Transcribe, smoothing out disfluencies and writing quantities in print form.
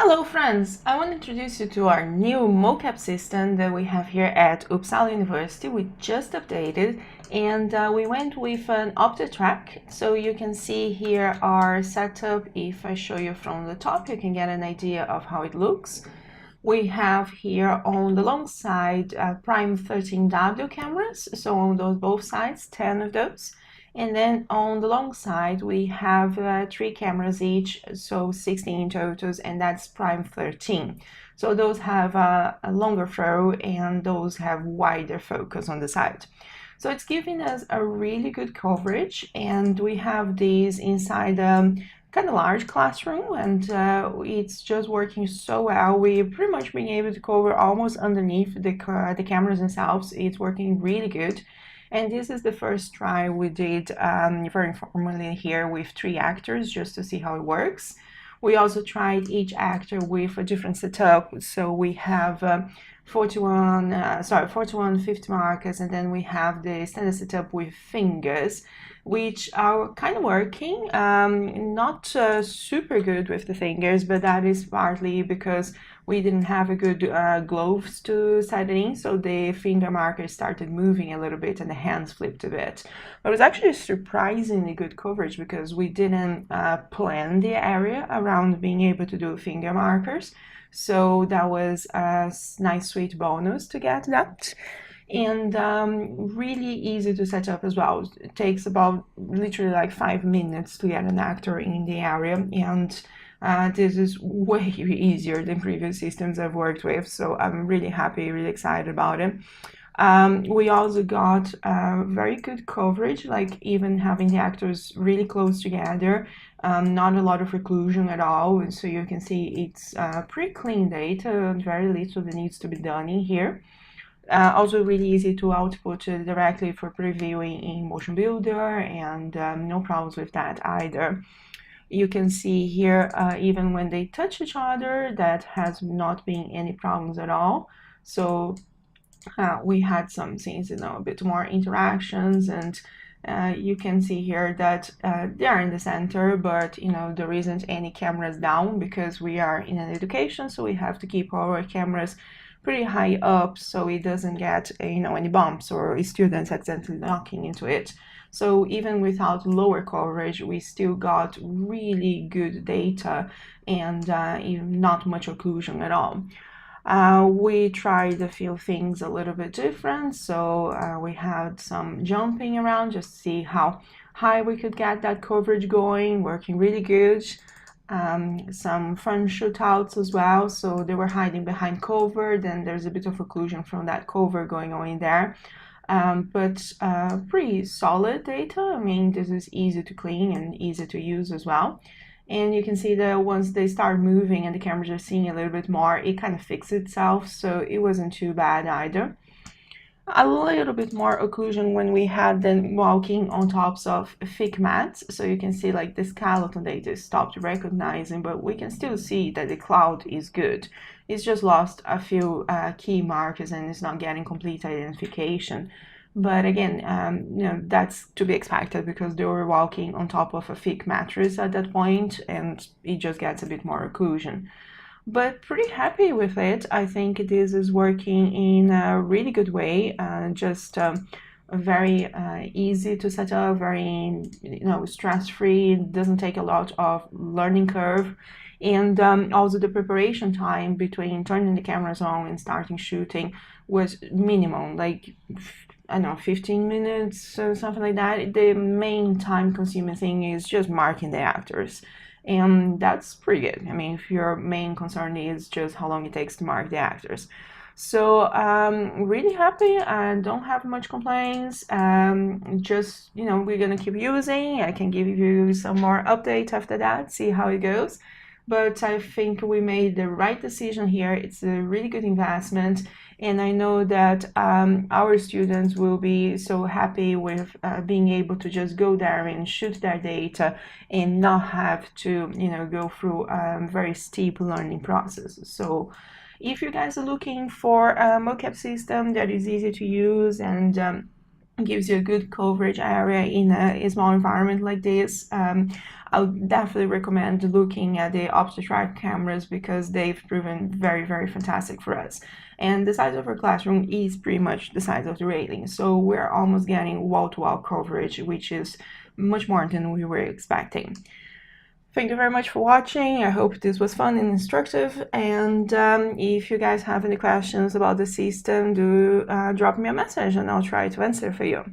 Hello friends! I want to introduce you to our new Mocap system that we have here at Uppsala University. We just updated and we went with an Optitrack. So you can see here our setup. If I show you from the top, you can get an idea of how it looks. We have here on the long side prime 13W cameras, so on those both sides, 10 of those. And then on the long side, we have 3 cameras each, so 16 in totals, and that's prime 13. So those have a longer throw and those have wider focus on the side. So it's giving us a really good coverage, and we have these inside kind of large classroom, and it's just working so well. We're pretty much being able to cover almost underneath the cameras themselves. It's working really good. And this is the first try we did very informally here with 3 actors just to see how it works. We also tried each actor with a different setup. So we have 41, 50 markers, and then we have the standard setup with fingers, which are kind of working. Not super good with the fingers, but that is partly because we didn't have a good gloves to set it in, so the finger markers started moving a little bit and the hands flipped a bit. But it was actually surprisingly good coverage because we didn't plan the area around being able to do finger markers. So that was a nice sweet bonus to get that. And really easy to set up as well. It takes about literally like 5 minutes to get an actor in the area, and this is way easier than previous systems I've worked with, so I'm really happy, really excited about it. We also got very good coverage, like even having the actors really close together, not a lot of reclusion at all, and so you can see it's pretty clean data, very little that needs to be done in here. Also really easy to output directly for previewing in Motion Builder, and no problems with that either. You can see here, even when they touch each other, that has not been any problems at all. So we had some things, a bit more interactions, and you can see here that they are in the center, but there isn't any cameras down because we are in an education, so we have to keep our cameras pretty high up so it doesn't get any bumps or students accidentally knocking into it. So even without lower coverage, we still got really good data and not much occlusion at all. We tried a few things a little bit different. So we had some jumping around just to see how high we could get that coverage going, working really good. Some fun shootouts as well, so they were hiding behind cover, then there's a bit of occlusion from that cover going on in there. But pretty solid data. I mean, this is easy to clean and easy to use as well. And you can see that once they start moving and the cameras are seeing a little bit more, it kind of fixed itself, so it wasn't too bad either. A little bit more occlusion when we had them walking on tops of thick mats, so you can see like the skeleton data stopped recognizing, but we can still see that the cloud is good. It's just lost a few key markers and it's not getting complete identification. But again, that's to be expected because they were walking on top of a thick mattress at that point, and it just gets a bit more occlusion. But pretty happy with it. I think this is working in a really good way. Just very easy to set up, very stress-free. It doesn't take a lot of learning curve, and also the preparation time between turning the cameras on and starting shooting was minimum, like I don't know, 15 minutes or something like that. The main time-consuming thing is just marking the actors. And that's pretty good. I mean, if your main concern is just how long it takes to mark the actors. So really happy. I don't have much complaints. Just, we're gonna keep using. I can give you some more updates after that, see how it goes. But I think we made the right decision here. It's a really good investment. And I know that our students will be so happy with being able to just go there and shoot their data and not have to, go through a very steep learning process. So if you guys are looking for a mocap system that is easy to use and gives you a good coverage area in a small environment like this. I would definitely recommend looking at the Optitrack cameras because they've proven very, very fantastic for us. And the size of our classroom is pretty much the size of the railing, so we're almost getting wall-to-wall coverage, which is much more than we were expecting. Thank you very much for watching. I hope this was fun and instructive. And if you guys have any questions about the system, do drop me a message and I'll try to answer for you.